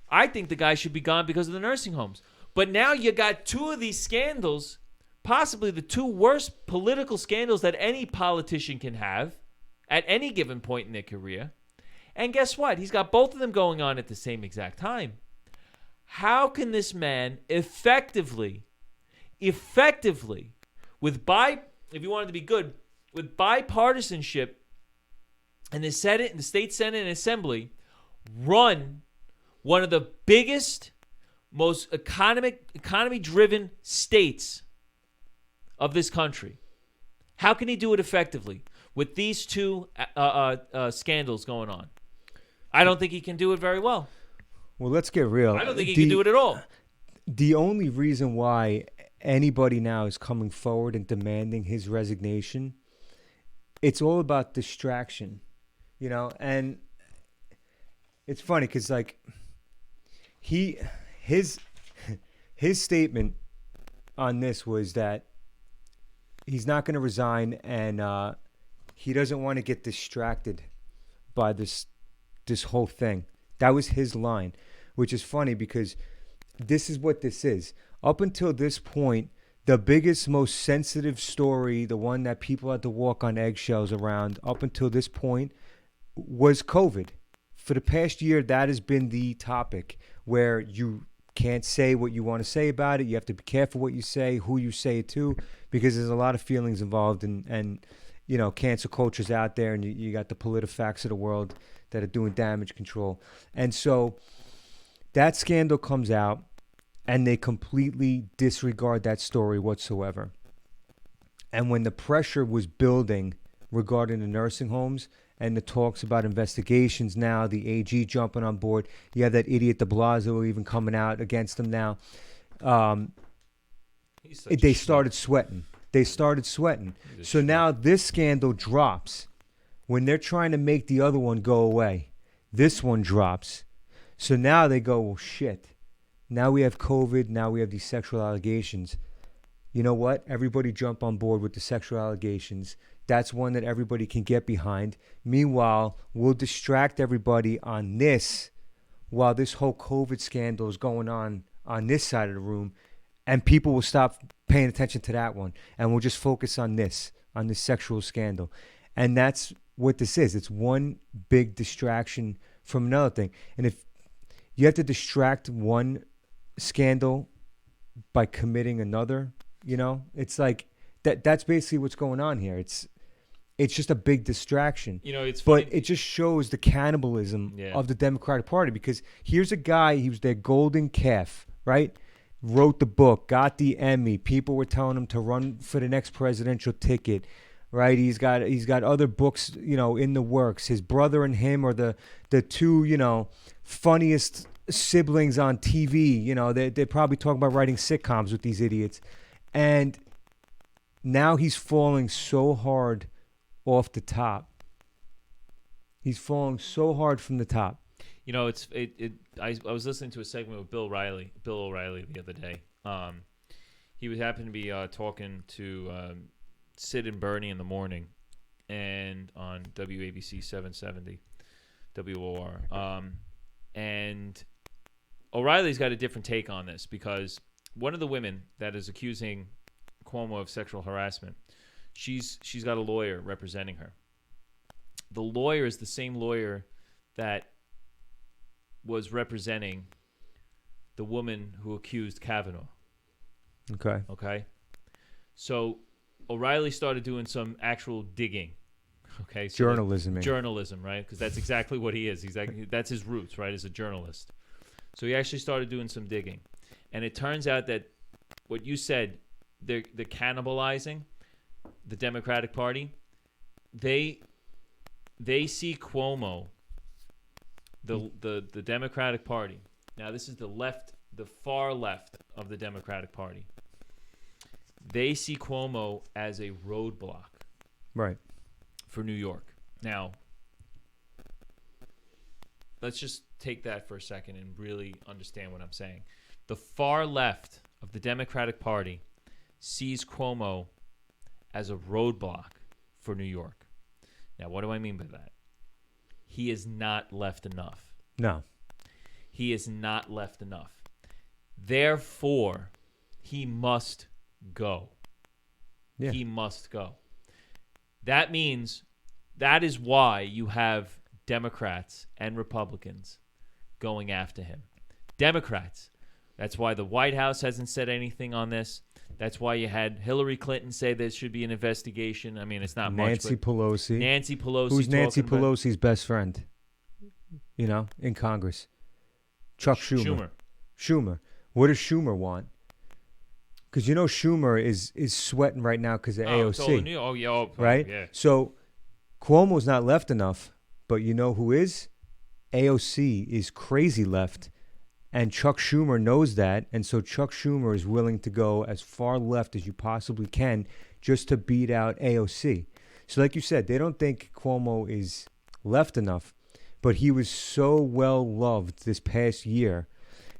[SPEAKER 1] I think the guy should be gone because of the nursing homes. But now you got 2 of these scandals, possibly the 2 worst political scandals that any politician can have at any given point in their career. And guess what? He's got both of them going on at the same exact time. How can this man effectively, if you wanted to be good, with bipartisanship in the Senate, in the state Senate and Assembly, run one of the biggest, most economy-driven states of this country? How can he do it effectively with these 2 scandals going on? I don't think he can do it very well.
[SPEAKER 2] Well, let's get real.
[SPEAKER 1] I don't think he can do it at all.
[SPEAKER 2] The only reason why anybody now is coming forward and demanding his resignation, it's all about distraction, and it's funny because like his statement on this was that he's not going to resign, and he doesn't want to get distracted by this whole thing. That was his line, which is funny because this is what this is. Up until this point, the biggest, most sensitive story, the one that people had to walk on eggshells around, up until this point, was COVID. For the past year, that has been the topic where you can't say what you want to say about it. You have to be careful what you say, who you say it to, because there's a lot of feelings involved, and you know, cancel culture's out there, and you got the PolitiFacts of the world that are doing damage control. And so that scandal comes out, and they completely disregard that story whatsoever. And when the pressure was building regarding the nursing homes and the talks about investigations now, the AG jumping on board, you have that idiot de Blasio even coming out against them now. They started sweating. So now this scandal drops. When they're trying to make the other one go away, this one drops. So now they go, well, shit. Now we have COVID. Now we have these sexual allegations. You know what? Everybody jump on board with the sexual allegations. That's one that everybody can get behind. Meanwhile, we'll distract everybody on this while this whole COVID scandal is going on this side of the room, and people will stop paying attention to that one, and we'll just focus on this sexual scandal. And that's what this is. It's one big distraction from another thing. And if you have to distract one scandal by committing another, you know, it's like that's basically what's going on here. It's just a big distraction.
[SPEAKER 1] You know, it's funny.
[SPEAKER 2] But it just shows the cannibalism of the Democratic Party, because here's a guy, he was their golden calf, right? Wrote the book, got the Emmy. People were telling him to run for the next presidential ticket, right? He's got other books, you know, in the works. His brother and him are the two, you know, funniest siblings on TV. You know, they're probably talking about writing sitcoms with these idiots. And now he's falling so hard off the top. He's falling so hard from the top.
[SPEAKER 1] You know, I was listening to a segment with Bill O'Reilly the other day. He was happened to be talking to Sid and Bernie in the morning, and on WABC 770 WOR. And O'Reilly's got a different take on this, because one of the women that is accusing Cuomo of sexual harassment, she's got a lawyer representing her. The lawyer is the same lawyer that was representing the woman who accused Kavanaugh. Okay. So O'Reilly started doing some actual digging. Okay. So journalism, right? Because that's exactly what he is. That's his roots, right? As a journalist. So he actually started doing some digging. And it turns out that what you said, they're cannibalizing the Democratic Party. They see Cuomo, the Democratic Party. Now, this is the far left of the Democratic Party. They see Cuomo as a roadblock,
[SPEAKER 2] right,
[SPEAKER 1] for New York. Now, let's just take that for a second and really understand what I'm saying. The far left of the Democratic Party sees Cuomo as a roadblock for New York. Now, what do I mean by that? He is not left enough.
[SPEAKER 2] No.
[SPEAKER 1] He is not left enough. Therefore, he must go.
[SPEAKER 2] Yeah.
[SPEAKER 1] He must go. That means that is why you have Democrats and Republicans going after him. Democrats. That's why the White House hasn't said anything on this. That's why you had Hillary Clinton say there should be an investigation. I mean, it's not
[SPEAKER 2] Nancy
[SPEAKER 1] much.
[SPEAKER 2] Pelosi.
[SPEAKER 1] Nancy Pelosi.
[SPEAKER 2] Who's Nancy Pelosi's best friend? You know, in Congress. Chuck Schumer. What does Schumer want? Because you know Schumer is sweating right now because of AOC. Right?
[SPEAKER 1] Yeah.
[SPEAKER 2] So Cuomo's not left enough, but you know who is? AOC is crazy left. And Chuck Schumer knows that, and so Chuck Schumer is willing to go as far left as you possibly can just to beat out AOC. So like you said, they don't think Cuomo is left enough, but he was so well loved this past year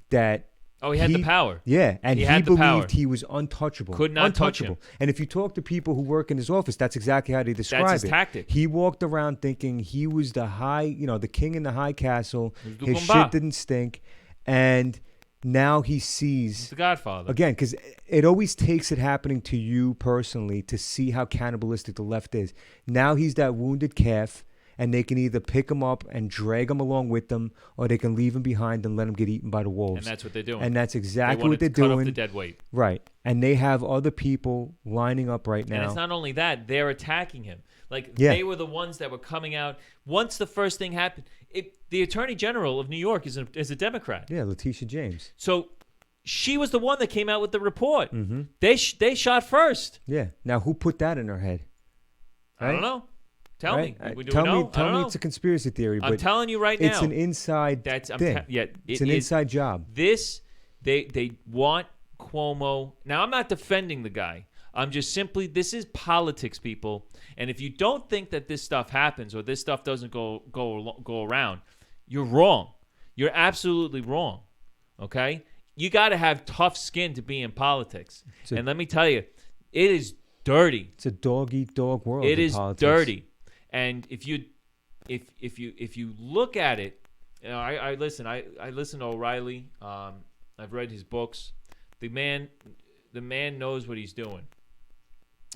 [SPEAKER 2] that
[SPEAKER 1] Oh, he had the power.
[SPEAKER 2] Yeah, and
[SPEAKER 1] He
[SPEAKER 2] he
[SPEAKER 1] had the power.
[SPEAKER 2] believed he was untouchable.
[SPEAKER 1] Could not touch him.
[SPEAKER 2] Untouchable. And if you talk to people who work in his office, that's exactly how they describe
[SPEAKER 1] That's his
[SPEAKER 2] it.
[SPEAKER 1] tactic.
[SPEAKER 2] He walked around thinking he was the the king in the high castle. His
[SPEAKER 1] Dukumba.
[SPEAKER 2] shit didn't stink. And now he sees,
[SPEAKER 1] He's the Godfather.
[SPEAKER 2] again, because it always takes it happening to you personally to see how cannibalistic the left is. Now he's that wounded calf, and they can either pick him up and drag him along with them, or they can leave him behind and let him get eaten by the wolves.
[SPEAKER 1] And that's what they're doing.
[SPEAKER 2] And that's exactly
[SPEAKER 1] they
[SPEAKER 2] what they're
[SPEAKER 1] to cut
[SPEAKER 2] doing.
[SPEAKER 1] off the dead weight.
[SPEAKER 2] Right. And they have other people lining up right now.
[SPEAKER 1] And it's not only that, they're attacking him. Like,
[SPEAKER 2] Yeah.
[SPEAKER 1] they were the ones that were coming out. Once the first thing happened, the Attorney General of New York is a Democrat.
[SPEAKER 2] Yeah, Letitia James.
[SPEAKER 1] So she was the one that came out with the report.
[SPEAKER 2] Mm-hmm.
[SPEAKER 1] They shot first.
[SPEAKER 2] Yeah. Now, who put that in her head?
[SPEAKER 1] I don't know. Tell me.
[SPEAKER 2] Right?
[SPEAKER 1] Do
[SPEAKER 2] Tell
[SPEAKER 1] we know?
[SPEAKER 2] me. Tell me it's a conspiracy theory.
[SPEAKER 1] I'm
[SPEAKER 2] but
[SPEAKER 1] telling you right now.
[SPEAKER 2] it's an inside thing. It's an inside job.
[SPEAKER 1] They want Cuomo. Now, I'm not defending the guy. I'm just simply, this is politics, people. And if you don't think that this stuff happens or this stuff doesn't go around, you're wrong. You're absolutely wrong. Okay? You got to have tough skin to be in politics. And let me tell you, it is dirty.
[SPEAKER 2] It's a dog-eat-dog world.
[SPEAKER 1] It is
[SPEAKER 2] politics.
[SPEAKER 1] dirty. And if you look at it, I listen to O'Reilly. I've read his books. The man knows what he's doing,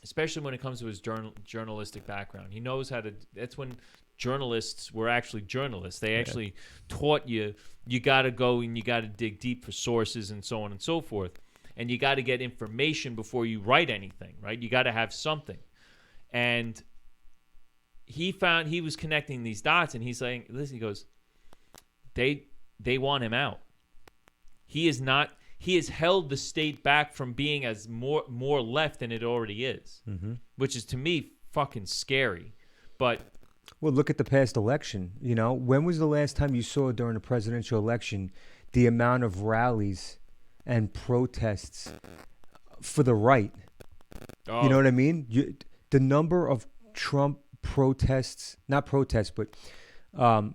[SPEAKER 1] especially when it comes to his journalistic background. He knows how to. That's when journalists were actually journalists. They actually taught you got to go and you got to dig deep for sources and so on and so forth. And you got to get information before you write anything, right? You got to have something. And he was connecting these dots, and he's saying, listen, he goes, they want him out. He has held the state back from being as more left than it already is, which is, to me, fucking scary. But
[SPEAKER 2] well, look at the past election. You know, when was the last time you saw during a presidential election the amount of rallies and protests for the right?
[SPEAKER 1] Oh.
[SPEAKER 2] You know what I mean? The number of Trump protests, not protests, but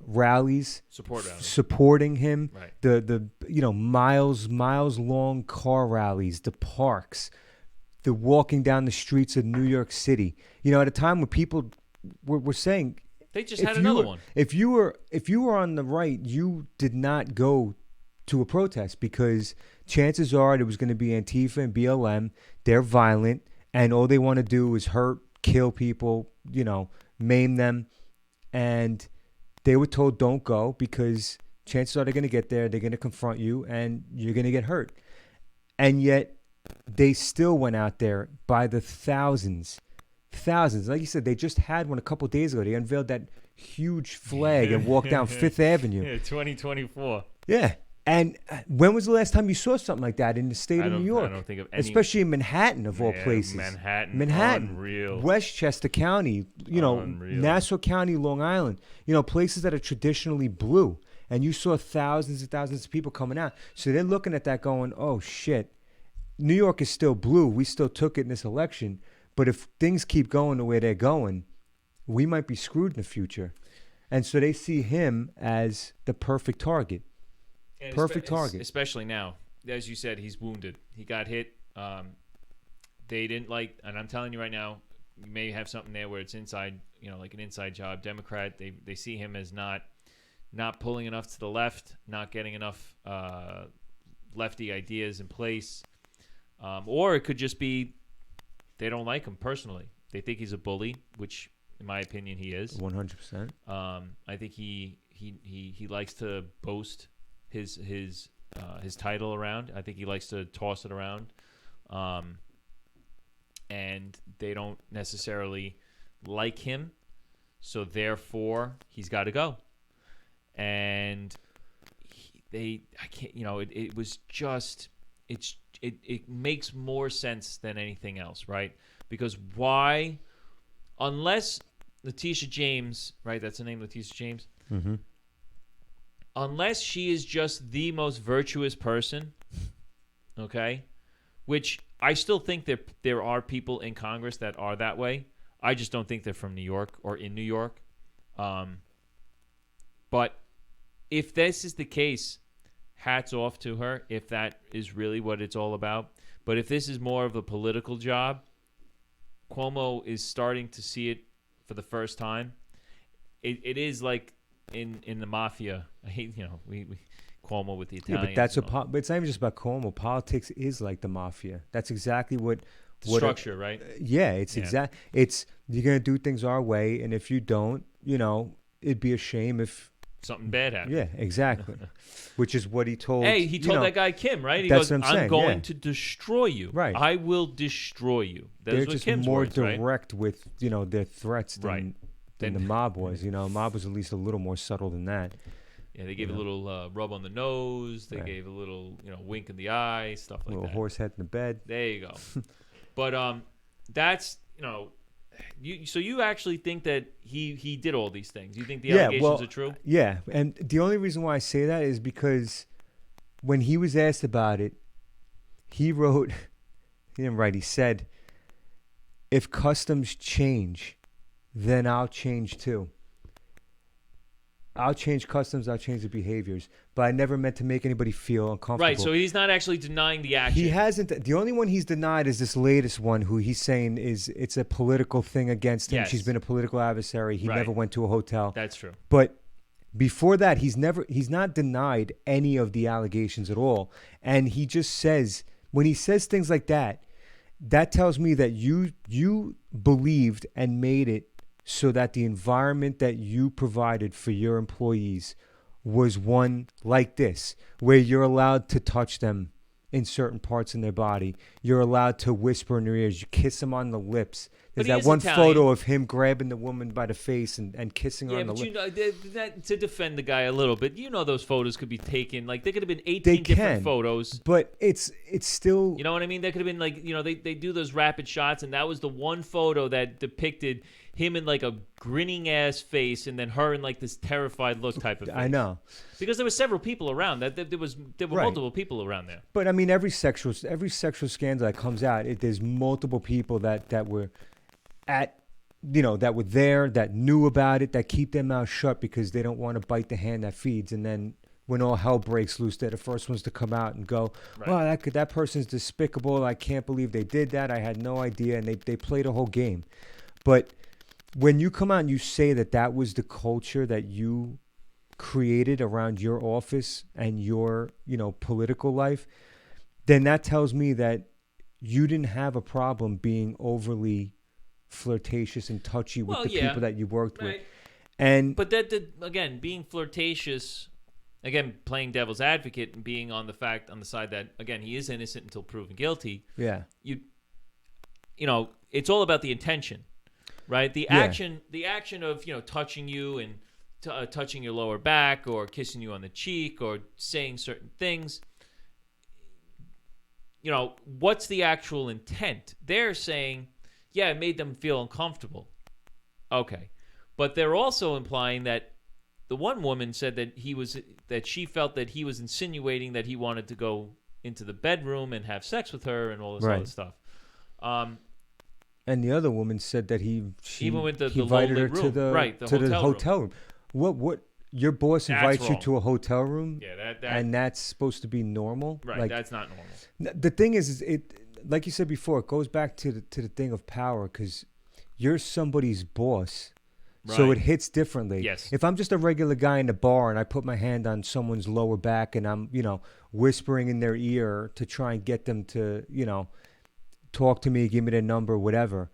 [SPEAKER 2] rallies supporting him,
[SPEAKER 1] right.
[SPEAKER 2] the miles long car rallies, the parks, the walking down the streets of New York City. You know, at a time when people were saying
[SPEAKER 1] they just had another one.
[SPEAKER 2] If you were on the right, you did not go to a protest because chances are there was going to be Antifa and BLM. They're violent, and all they want to do is hurt, kill people, maim them. And they were told don't go because chances are they're going to get there, they're going to confront you, and you're going to get hurt. And yet they still went out there by the thousands. Like you said, they just had one a couple days ago. They unveiled that huge flag and walked down Fifth Avenue.
[SPEAKER 1] Yeah, 2024.
[SPEAKER 2] Yeah. And when was the last time you saw something like that in the state of New York?
[SPEAKER 1] I don't think of any.
[SPEAKER 2] Especially in Manhattan, of all places.
[SPEAKER 1] Manhattan. Unreal.
[SPEAKER 2] Westchester County,
[SPEAKER 1] Unreal.
[SPEAKER 2] Nassau County, Long Island, places that are traditionally blue. And you saw thousands and thousands of people coming out. So they're looking at that going, oh, shit. New York is still blue. We still took it in this election. But if things keep going the way they're going, we might be screwed in the future. And so they see him as the perfect target.
[SPEAKER 1] And
[SPEAKER 2] perfect target.
[SPEAKER 1] Especially now. As you said, he's wounded. He got hit. They didn't like, and I'm telling you right now, you may have something there where it's inside, like an inside job. Democrat, they see him as not pulling enough to the left, not getting enough lefty ideas in place. Or it could just be they don't like him personally. They think he's a bully, which, in my opinion, he is.
[SPEAKER 2] 100%.
[SPEAKER 1] I think he likes to boast his title around. I think he likes to toss it around. And they don't necessarily like him, so therefore he's got to go. And it was just it makes more sense than anything else, right? Because why, unless Letitia James, right? That's the name, Letitia James.
[SPEAKER 2] Mm-hmm.
[SPEAKER 1] Unless she is just the most virtuous person, okay, which I still think there are people in Congress that are that way. I just don't think they're from New York or in New York. But if this is the case, hats off to her if that is really what it's all about. But if this is more of a political job, Cuomo is starting to see it for the first time. It is like in the mafia. I hate, we Cuomo with the Italians.
[SPEAKER 2] Yeah, but that's but it's not even just about Cuomo. Politics is like the mafia. That's exactly what
[SPEAKER 1] structure, right?
[SPEAKER 2] Yeah, it's it's you're gonna do things our way, and if you don't, it'd be a shame if
[SPEAKER 1] something bad happened.
[SPEAKER 2] Yeah, exactly. Which is what he told.
[SPEAKER 1] Hey, he told that guy Kim, right? He
[SPEAKER 2] that's
[SPEAKER 1] goes,
[SPEAKER 2] what I'm saying,
[SPEAKER 1] going to destroy you.
[SPEAKER 2] Right.
[SPEAKER 1] I will destroy you.
[SPEAKER 2] They're
[SPEAKER 1] what
[SPEAKER 2] just
[SPEAKER 1] Kim's
[SPEAKER 2] more
[SPEAKER 1] words,
[SPEAKER 2] direct with their threats than
[SPEAKER 1] Then
[SPEAKER 2] the mob was. Mob was at least a little more subtle than that.
[SPEAKER 1] Yeah, they gave a little rub on the nose. They gave a little, wink in the eye, stuff like that.
[SPEAKER 2] A little horse head in the bed.
[SPEAKER 1] There you go. But that's, so you actually think that he did all these things? You think the allegations are true?
[SPEAKER 2] Yeah, and the only reason why I say that is because when he was asked about it, he said, if customs change, then I'll change too. I'll change customs, I'll change the behaviors. But I never meant to make anybody feel uncomfortable.
[SPEAKER 1] Right, so he's not actually denying the action.
[SPEAKER 2] He hasn't. The only one he's denied is this latest one, who he's saying it's a political thing against him.
[SPEAKER 1] Yes.
[SPEAKER 2] She's been a political adversary. He never went to a hotel.
[SPEAKER 1] That's true.
[SPEAKER 2] But before that, he's not denied any of the allegations at all. And he just says, when he says things like that, that tells me that you believed and made it so that the environment that you provided for your employees was one like this, where you're allowed to touch them in certain parts in their body. You're allowed to whisper in their ears. You kiss them on the lips. There's that one photo of him grabbing the woman by the face and kissing her on the lips.
[SPEAKER 1] That, to defend the guy a little bit, those photos could be taken. Like, there could have been 18 different photos.
[SPEAKER 2] But it's still...
[SPEAKER 1] You know what I mean? There could have been, like, they do those rapid shots, and that was the one photo that depicted him in, like, a grinning-ass face, and then her in, like, this terrified look type of face.
[SPEAKER 2] I know.
[SPEAKER 1] Because there were several people around. There were multiple people around there.
[SPEAKER 2] But, I mean, every sexual scandal that comes out, there's multiple people that were... that were there, that knew about it, that keep their mouth shut because they don't want to bite the hand that feeds. And then when all hell breaks loose, they're the first ones to come out and go, "Wow, that person's despicable. I can't believe they did that. I had no idea." And they played a whole game. But when you come out and you say that was the culture that you created around your office and your, political life, then that tells me that you didn't have a problem being overly flirtatious and touchy with people that you worked with. But
[SPEAKER 1] again, being flirtatious, again, playing devil's advocate and being on the side that, again, he is innocent until proven guilty.
[SPEAKER 2] Yeah.
[SPEAKER 1] It's all about the intention, right? The action of, touching you and touching your lower back or kissing you on the cheek or saying certain things. What's the actual intent? They're saying, yeah, it made them feel uncomfortable. Okay. But they're also implying that the one woman said that she felt that he was insinuating that he wanted to go into the bedroom and have sex with her and all this other stuff.
[SPEAKER 2] And the other woman said that he
[SPEAKER 1] even with the
[SPEAKER 2] invited her
[SPEAKER 1] room.
[SPEAKER 2] to the hotel room. What your boss invites you to a hotel room?
[SPEAKER 1] Yeah,
[SPEAKER 2] and that's supposed to be normal?
[SPEAKER 1] Right, that's not normal.
[SPEAKER 2] The thing is it, like you said before, it goes back to the thing of power, because you're somebody's boss. Right. So it hits differently.
[SPEAKER 1] Yes.
[SPEAKER 2] If I'm just a regular guy in the bar and I put my hand on someone's lower back and I'm, whispering in their ear to try and get them to, talk to me, give me their number, whatever,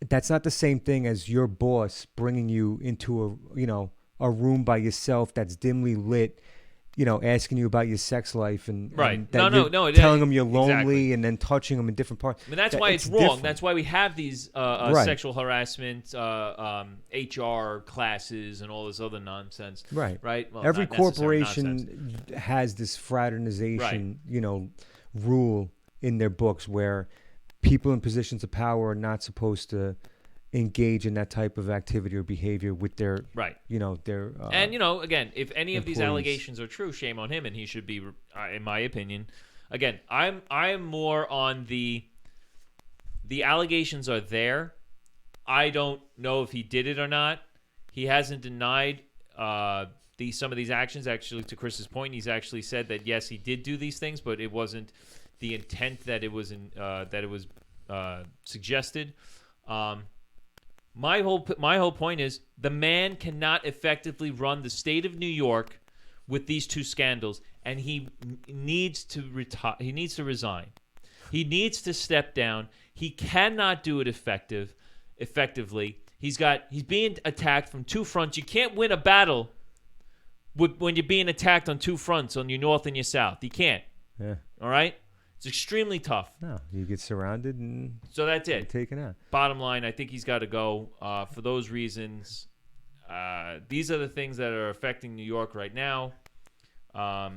[SPEAKER 2] that's not the same thing as your boss bringing you into a room by yourself that's dimly lit, asking you about your sex life and telling them you're lonely and then touching them in different parts.
[SPEAKER 1] I mean, that's why it's wrong. Different. That's why we have these sexual harassment HR classes and all this other nonsense.
[SPEAKER 2] Right.
[SPEAKER 1] Well,
[SPEAKER 2] every corporation has this fraternization, rule in their books where people in positions of power are not supposed to engage in that type of activity or behavior with their their
[SPEAKER 1] and again, if any of these
[SPEAKER 2] employees.
[SPEAKER 1] Allegations are true, shame on him, and he should be, in my opinion. Again, I'm more on the allegations are there. I don't know if he did it or not. He hasn't denied some of these actions. Actually, to Chris's point, he's actually said that yes, he did do these things, but it wasn't the intent that it was suggested. My whole point is the man cannot effectively run the state of New York with these two scandals, and he needs to retire. He needs to resign. He needs to step down. He cannot do it effectively. He's being attacked from two fronts. You can't win a battle when you're being attacked on two fronts, on your north and your south. You can't.
[SPEAKER 2] Yeah.
[SPEAKER 1] All right? It's extremely tough.
[SPEAKER 2] No, you get surrounded and
[SPEAKER 1] so that's it.
[SPEAKER 2] Taken out.
[SPEAKER 1] Bottom line, I think he's got to go for those reasons. These are the things that are affecting New York right now. I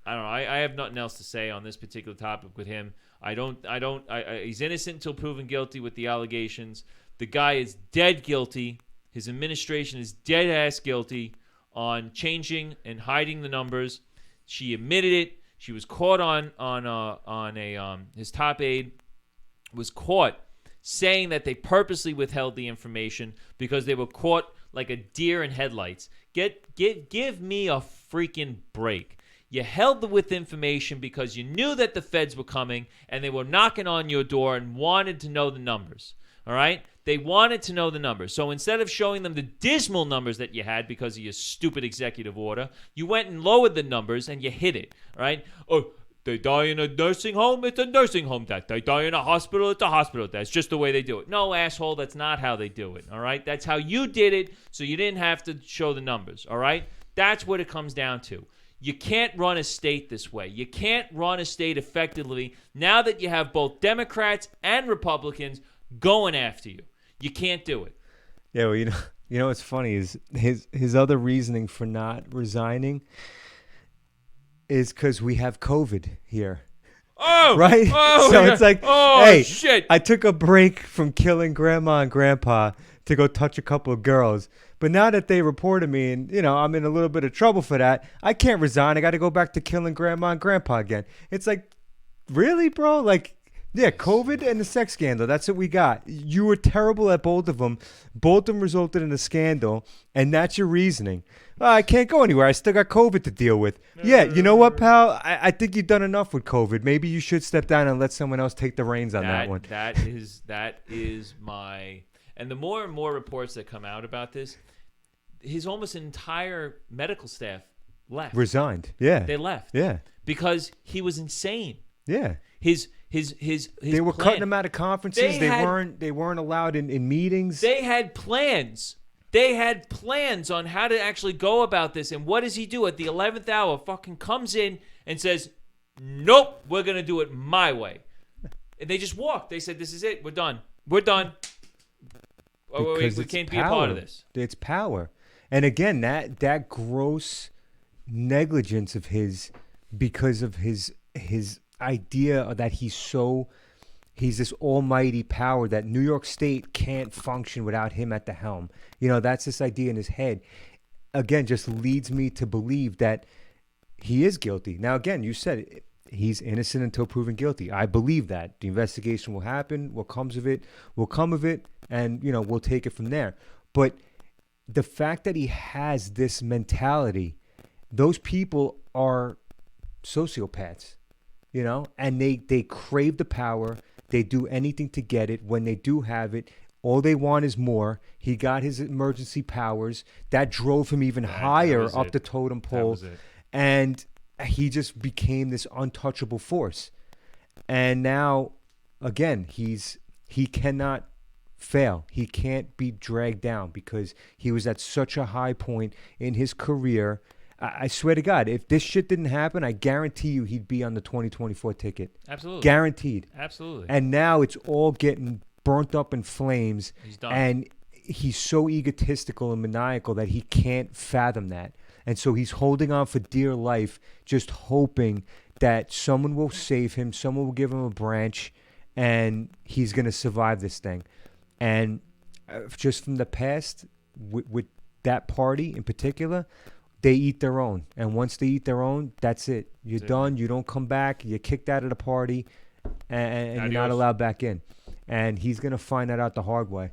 [SPEAKER 1] don't know. I have nothing else to say on this particular topic with him. He's innocent until proven guilty with the allegations. The guy is dead guilty. His administration is dead ass guilty on changing and hiding the numbers. She admitted it. She was caught on his top aide was caught saying that they purposely withheld the information because they were caught like a deer in headlights. Give me a freaking break. You held with information because you knew that the feds were coming and they were knocking on your door and wanted to know the numbers. All right? They wanted to know the numbers. So instead of showing them the dismal numbers that you had because of your stupid executive order, you went and lowered the numbers and you hid it. All right? Oh, they die in a nursing home, it's a nursing home death. They die in a hospital, it's a hospital death. It's just the way they do it. No, asshole, that's not how they do it. All right? That's how you did it, so you didn't have to show the numbers. All right? That's what it comes down to. You can't run a state this way. You can't run a state effectively now that you have both Democrats and Republicans going after you. You can't do it.
[SPEAKER 2] Yeah, well, you know what's funny is his other reasoning for not resigning is because we have COVID here.
[SPEAKER 1] Oh,
[SPEAKER 2] right?
[SPEAKER 1] Oh,
[SPEAKER 2] so
[SPEAKER 1] yeah.
[SPEAKER 2] it's like,
[SPEAKER 1] oh,
[SPEAKER 2] hey,
[SPEAKER 1] shit.
[SPEAKER 2] I took a break from killing grandma and grandpa to go touch a couple of girls. But now that they reported me and, I'm in a little bit of trouble for that, I can't resign. I got to go back to killing grandma and grandpa again. It's like, really, bro? Like, yeah, COVID and the sex scandal. That's what we got. You were terrible at both of them. Both of them resulted in a scandal, and that's your reasoning. I can't go anywhere. I still got COVID to deal with. Yeah, you know what, pal? I think you've done enough with COVID. Maybe you should step down and let someone else take the reins on that one.
[SPEAKER 1] That is my... And the more and more reports that come out about this, his almost entire medical staff left.
[SPEAKER 2] Resigned. Yeah.
[SPEAKER 1] They left.
[SPEAKER 2] Yeah.
[SPEAKER 1] Because he was insane.
[SPEAKER 2] Yeah.
[SPEAKER 1] His
[SPEAKER 2] they were
[SPEAKER 1] plan.
[SPEAKER 2] cutting him out of conferences. They weren't allowed in meetings.
[SPEAKER 1] They had plans. They had plans on how to actually go about this. And what does he do at the 11th hour? Fucking comes in and says, nope, we're going to do it my way. And they just walked. They said, this is it. We're done. We're done. We can't be a part of this.
[SPEAKER 2] It's power. And again, that gross negligence of his, because of his idea that he's this almighty power that New York State can't function without him at the helm. That's this idea in his head. Again, just leads me to believe that he is guilty. Now, again, you said it, he's innocent until proven guilty. I believe that. The investigation will happen. What comes of it will come of it. And, we'll take it from there. But the fact that he has this mentality, those people are sociopaths. And they crave the power. They do anything to get it. When they do have it, all they want is more. He got his emergency powers. That drove him even higher up the totem pole. And he just became this untouchable force. And now, again, he cannot fail. He can't be dragged down because he was at such a high point in his career. I swear to God, if this shit didn't happen, I guarantee you he'd be on the 2024 ticket.
[SPEAKER 1] Absolutely.
[SPEAKER 2] Guaranteed.
[SPEAKER 1] Absolutely.
[SPEAKER 2] And now it's all getting burnt up in flames.
[SPEAKER 1] He's done.
[SPEAKER 2] And he's so egotistical and maniacal that he can't fathom that. And so he's holding on for dear life, just hoping that someone will save him, someone will give him a branch, and he's going to survive this thing. And just from the past, with that party in particular, they eat their own. And once they eat their own, that's it. You're done. You don't come back. You're kicked out of the party, and you're not allowed back in. And he's going to find that out the hard way.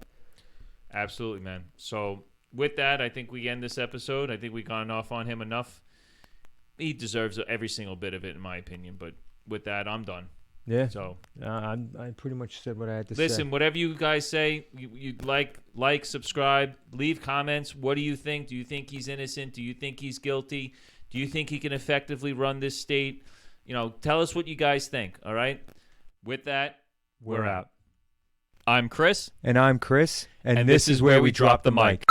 [SPEAKER 1] Absolutely, man. So with that, I think we end this episode. I think we've gone off on him enough. He deserves every single bit of it, in my opinion. But with that, I'm done.
[SPEAKER 2] Yeah.
[SPEAKER 1] So
[SPEAKER 2] I pretty much said what I had to say.
[SPEAKER 1] listen, whatever you guys say, you like, subscribe, leave comments. What do you think? Do you think he's innocent? Do you think he's guilty? Do you think he can effectively run this state? Tell us what you guys think. All right. With that,
[SPEAKER 2] We're out.
[SPEAKER 1] I'm Chris.
[SPEAKER 2] And I'm Chris. And this is where we drop the mic.